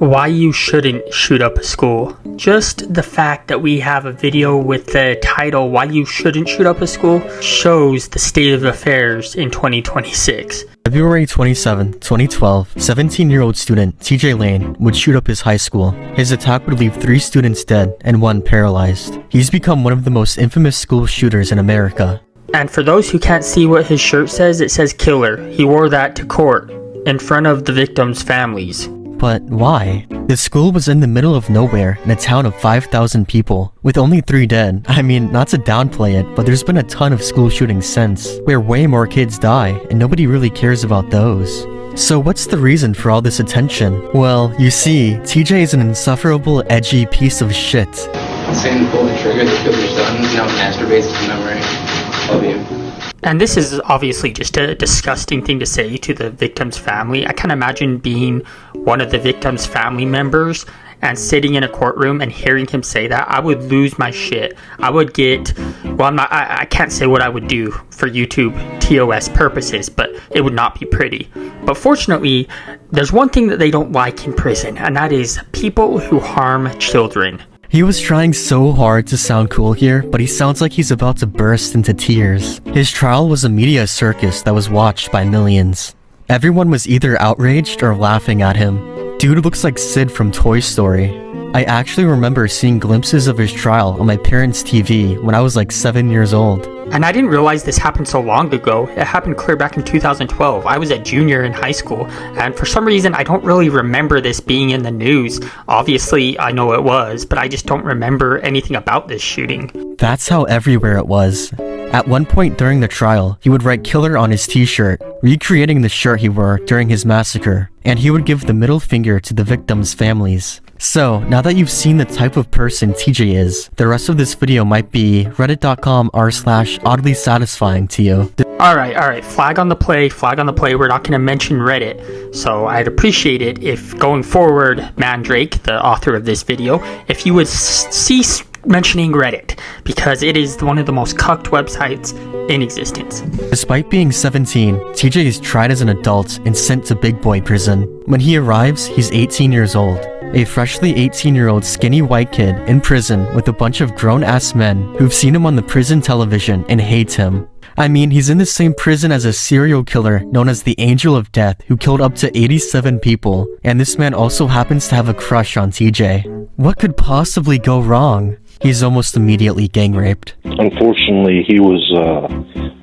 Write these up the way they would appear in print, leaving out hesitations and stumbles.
why you shouldn't shoot up a school. Just the fact that we have a video with the title "Why You Shouldn't Shoot Up a School" shows the state of affairs in 2026. February 27, 2012, 17-year-old student TJ Lane would shoot up his high school. His attack would leave 3 students dead and 1 paralyzed. He's become one of the most infamous school shooters in America. And for those who can't see what his shirt says, it says killer. He wore that to court in front of the victims' families. But why? The school was in the middle of nowhere in a town of 5,000 people, with only 3 dead. I mean, not to downplay it, but there's been a ton of school shootings since, where way more kids die, and nobody really cares about those. So what's the reason for all this attention? Well, you see, TJ is an insufferable, edgy piece of shit. Saying pull the trigger, the killer's done, masturbates to memory of you. And this is obviously just a disgusting thing to say to the victim's family. I can't imagine being one of the victim's family members and sitting in a courtroom and hearing him say that. I would lose my shit. I would get, well, I can't say what I would do for YouTube TOS purposes, but it would not be pretty. But fortunately, there's one thing that they don't like in prison, and that is people who harm children. He was trying so hard to sound cool here, but he sounds like he's about to burst into tears. His trial was a media circus that was watched by millions. Everyone was either outraged or laughing at him. Dude looks like Sid from Toy Story. I actually remember seeing glimpses of his trial on my parents' TV when I was like 7 years old. And I didn't realize this happened so long ago. It happened clear back in 2012. I was a junior in high school, and for some reason I don't really remember this being in the news. Obviously, I know it was, but I just don't remember anything about this shooting. That's how everywhere it was. At one point during the trial, he would write "killer" on his t-shirt, recreating the shirt he wore during his massacre, and he would give the middle finger to the victims' families. So, now that you've seen the type of person TJ is, the rest of this video might be reddit.com/oddly satisfying to you. Alright, flag on the play, we're not going to mention Reddit, so I'd appreciate it if going forward, Mandrake, the author of this video, if you would cease mentioning Reddit, because it is one of the most cucked websites in existence. Despite being 17, TJ is tried as an adult and sent to big boy prison. When he arrives, he's 18 years old. A freshly 18-year-old skinny white kid in prison with a bunch of grown-ass men who've seen him on the prison television and hate him. I mean, he's in the same prison as a serial killer known as the Angel of Death who killed up to 87 people, and this man also happens to have a crush on TJ. What could possibly go wrong? He's almost immediately gang raped. Unfortunately, he was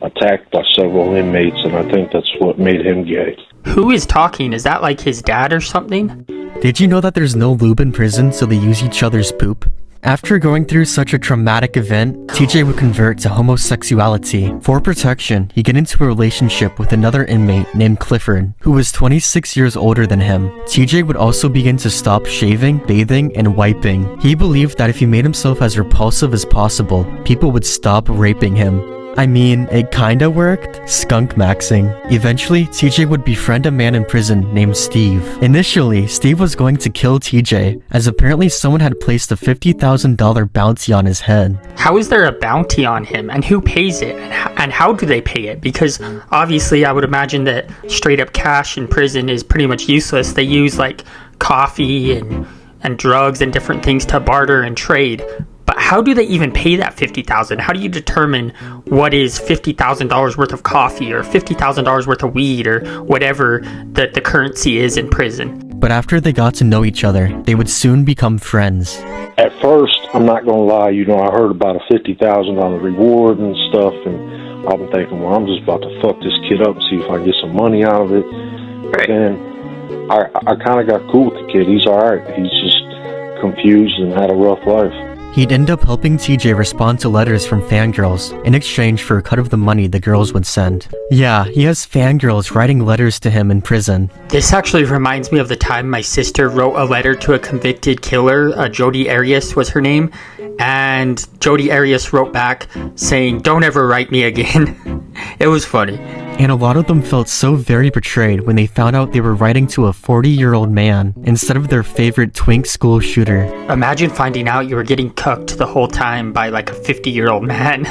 attacked by several inmates, and I think that's what made him gay. Who is talking? Is that like his dad or something? Did you know that there's no lube in prison, so they use each other's poop? After going through such a traumatic event, TJ would convert to homosexuality. For protection, he'd get into a relationship with another inmate named Clifford, who was 26 years older than him. TJ would also begin to stop shaving, bathing, and wiping. He believed that if he made himself as repulsive as possible, people would stop raping him. I mean, it kinda worked. Skunk maxing. Eventually, TJ would befriend a man in prison named Steve. Initially, Steve was going to kill TJ, as apparently someone had placed a $50,000 bounty on his head. How is there a bounty on him, and who pays it, and how do they pay it? Because obviously I would imagine that straight up cash in prison is pretty much useless. They use like coffee and drugs and different things to barter and trade. But how do they even pay that $50,000? How do you determine what is $50,000 worth of coffee or $50,000 worth of weed or whatever that the currency is in prison? But after they got to know each other, they would soon become friends. At first, I'm not going to lie, I heard about a $50,000 reward and stuff, and I've been thinking, well, I'm just about to fuck this kid up and see if I can get some money out of it. Right. And I kind of got cool with the kid. He's all right. He's just confused and had a rough life. He'd end up helping TJ respond to letters from fangirls in exchange for a cut of the money the girls would send. Yeah, he has fangirls writing letters to him in prison. This actually reminds me of the time my sister wrote a letter to a convicted killer. Jodi Arias was her name. And Jodi Arias wrote back saying, "Don't ever write me again." It was funny. And a lot of them felt so very betrayed when they found out they were writing to a 40-year-old man instead of their favorite twink school shooter. Imagine finding out you were getting cucked the whole time by like a 50-year-old man.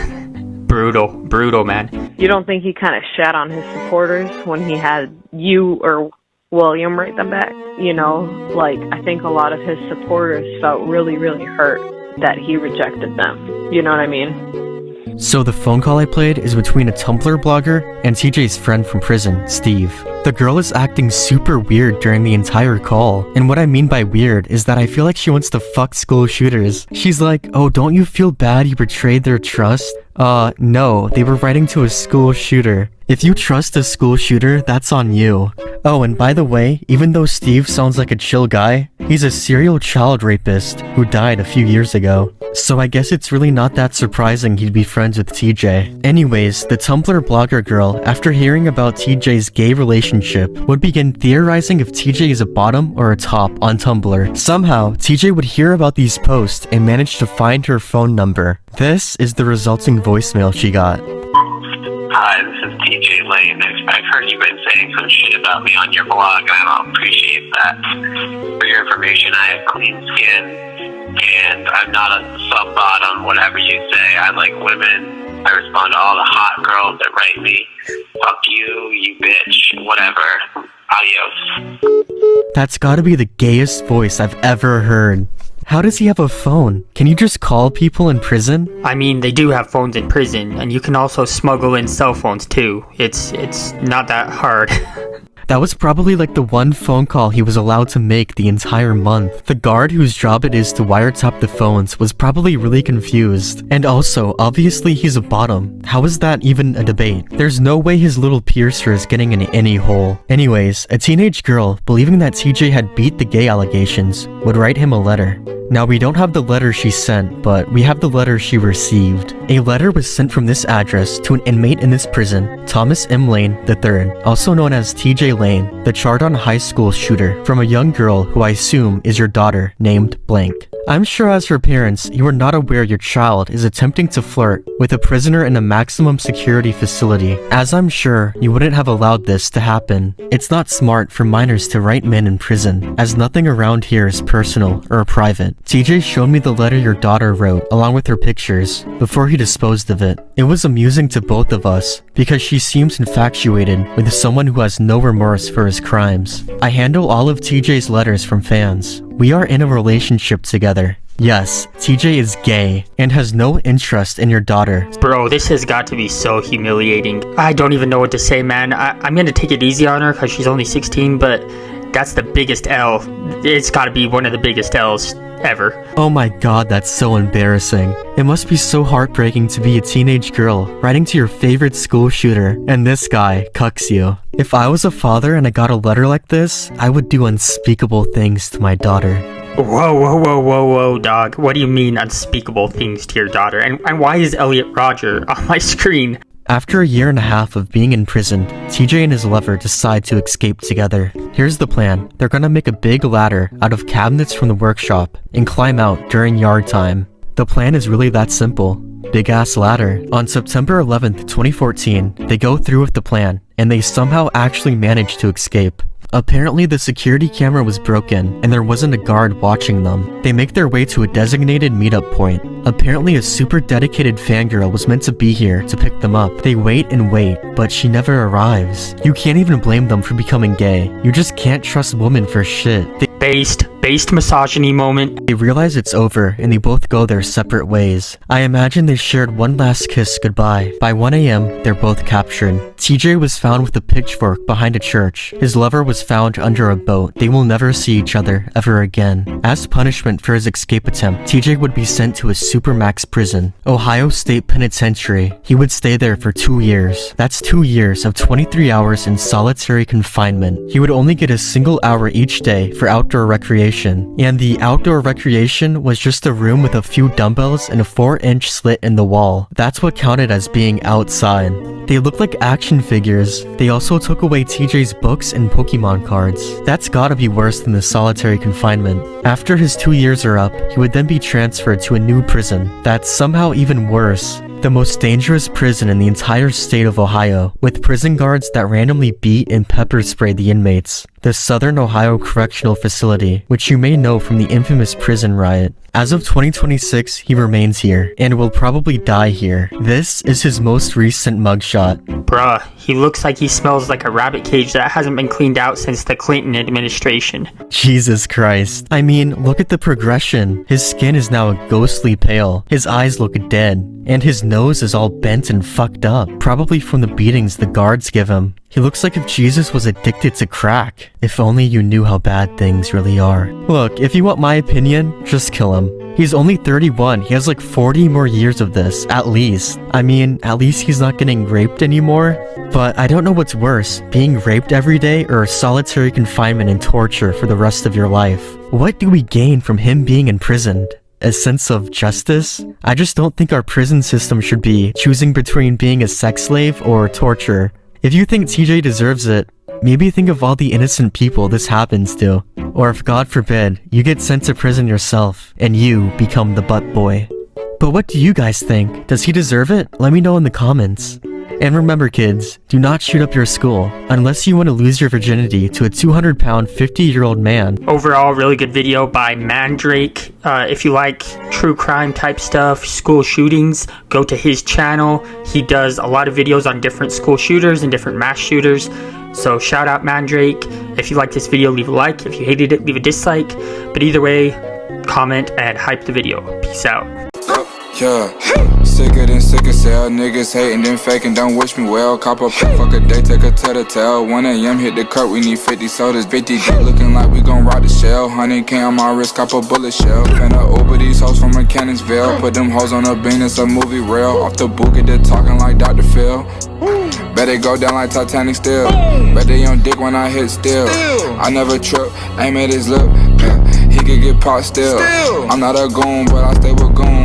Brutal, man. You don't think he kind of shat on his supporters when he had you or William write them back. You know, like, I think a lot of his supporters felt really, really hurt that he rejected them. You know what I mean? So the phone call I played is between a Tumblr blogger and TJ's friend from prison, Steve. The girl is acting super weird during the entire call, and what I mean by weird is that I feel like she wants to fuck school shooters. She's like, oh, don't you feel bad you betrayed their trust? No, they were writing to a school shooter. If you trust a school shooter, that's on you. Oh, and by the way, even though Steve sounds like a chill guy, he's a serial child rapist who died a few years ago. So I guess it's really not that surprising he'd be friends with TJ. Anyways, the Tumblr blogger girl, after hearing about TJ's gay relationship, would begin theorizing if TJ is a bottom or a top on Tumblr. Somehow, TJ would hear about these posts and manage to find her phone number. This is the resulting voicemail she got. Hi, this is TJ Lane. I've heard you've been saying some shit about me on your blog, and I don't appreciate that. For your information, I have clean skin, and I'm not a sub-bottom, whatever you say. I like women. I respond to all the hot girls that write me. Fuck you, you bitch, whatever. Adios. That's gotta be the gayest voice I've ever heard. How does he have a phone? Can you just call people in prison? I mean, they do have phones in prison, and you can also smuggle in cell phones too. It's not that hard. That was probably like the one phone call he was allowed to make the entire month. The guard whose job it is to wiretap the phones was probably really confused. And also, obviously he's a bottom. How is that even a debate? There's no way his little piercer is getting in any hole. Anyways, a teenage girl, believing that TJ had beat the gay allegations, would write him a letter. Now, we don't have the letter she sent, but we have the letter she received. A letter was sent from this address to an inmate in this prison, Thomas M. Lane III, also known as TJ Lane, the Chardon High School shooter, from a young girl who I assume is your daughter, named Blank. I'm sure as her parents, you are not aware your child is attempting to flirt with a prisoner in a maximum security facility, as I'm sure you wouldn't have allowed this to happen. It's not smart for minors to write men in prison, as nothing around here is personal or private. TJ showed me the letter your daughter wrote, along with her pictures, before he disposed of it. It was amusing to both of us, because she seems infatuated with someone who has no remorse for his crimes. I handle all of TJ's letters from fans. We are in a relationship together. Yes, TJ is gay, and has no interest in your daughter. Bro, this has got to be so humiliating. I don't even know what to say, man. I'm gonna take it easy on her because she's only 16, but that's the biggest L. It's gotta be one of the biggest L's ever. Oh my god, that's so embarrassing. It must be so heartbreaking to be a teenage girl writing to your favorite school shooter, and this guy cucks you. If I was a father and I got a letter like this, I would do unspeakable things to my daughter. Whoa, dog. What do you mean unspeakable things to your daughter? And why is Elliot Roger on my screen? After a year and a half of being in prison, TJ and his lover decide to escape together. Here's the plan. They're gonna make a big ladder out of cabinets from the workshop and climb out during yard time. The plan is really that simple. Big ass ladder. On September 11th, 2014, they go through with the plan, and they somehow actually manage to escape. Apparently the security camera was broken and there wasn't a guard watching them. They make their way to a designated meetup point. Apparently a super dedicated fangirl was meant to be here to pick them up. They wait and wait, but she never arrives. You can't even blame them for becoming gay. You just can't trust women for shit. Based misogyny moment. They realize it's over and they both go their separate ways. I imagine they shared one last kiss goodbye. By 1 a.m., they're both captured. TJ was found with a pitchfork behind a church. His lover was found under a boat. They will never see each other ever again. As punishment for his escape attempt, TJ would be sent to a supermax prison, Ohio State Penitentiary. He would stay there for 2 years. That's 2 years of 23 hours in solitary confinement. He would only get a single hour each day for outdoor recreation, and the outdoor recreation was just a room with a few dumbbells and a 4-inch slit in the wall. That's what counted as being outside. They look like action figures. They also took away TJ's books and Pokemon cards. That's gotta be worse than the solitary confinement. After his 2 years are up, he would then be transferred to a new prison. That's somehow even worse. The most dangerous prison in the entire state of Ohio, with prison guards that randomly beat and pepper spray the inmates. the Southern Ohio Correctional Facility, which you may know from the infamous prison riot. As of 2026, he remains here, and will probably die here. This is his most recent mugshot. Bruh, he looks like he smells like a rabbit cage that hasn't been cleaned out since the Clinton administration. Jesus Christ. I mean, look at the progression. His skin is now a ghostly pale, his eyes look dead, and his nose is all bent and fucked up, probably from the beatings the guards give him. He looks like if Jesus was addicted to crack. If only you knew how bad things really are. Look, if you want my opinion, just kill him. He's only 31, he has like 40 more years of this, at least. I mean, at least he's not getting raped anymore. But I don't know what's worse, being raped every day or solitary confinement and torture for the rest of your life. What do we gain from him being imprisoned? A sense of justice? I just don't think our prison system should be choosing between being a sex slave or torture. If you think TJ deserves it, maybe think of all the innocent people this happens to. Or if, God forbid, you get sent to prison yourself, and you become the butt boy. But what do you guys think? Does he deserve it? Let me know in the comments. And remember kids, do not shoot up your school, unless you want to lose your virginity to a 200-pound, 50-year-old man. Overall, really good video by Mandrake. If you like true crime type stuff, school shootings, go to his channel. He does a lot of videos on different school shooters and different mass shooters. So shout out Mandrake. If you liked this video, leave a like. If you hated it, leave a dislike. But either way, comment and hype the video. Peace out. Yeah, sicker than sicker cell. Niggas hating, then faking, don't wish me well. Cop a pick, fuck a day, take her to the tail. 1 a.m. hit the curb, we need 50 sodas. 50 good looking like we gon' rock the shell. 100K on my wrist, cop a bullet shell. Finna Uber these hoes from Mechanicsville. Put them hoes on a bean, it's a movie reel. Off the book, get talking like Dr. Phil. Bet it go down like Titanic still. Bet they on dick when I hit still. I never trip, aim at his lip. He could get popped still. I'm not a goon, but I stay with goons.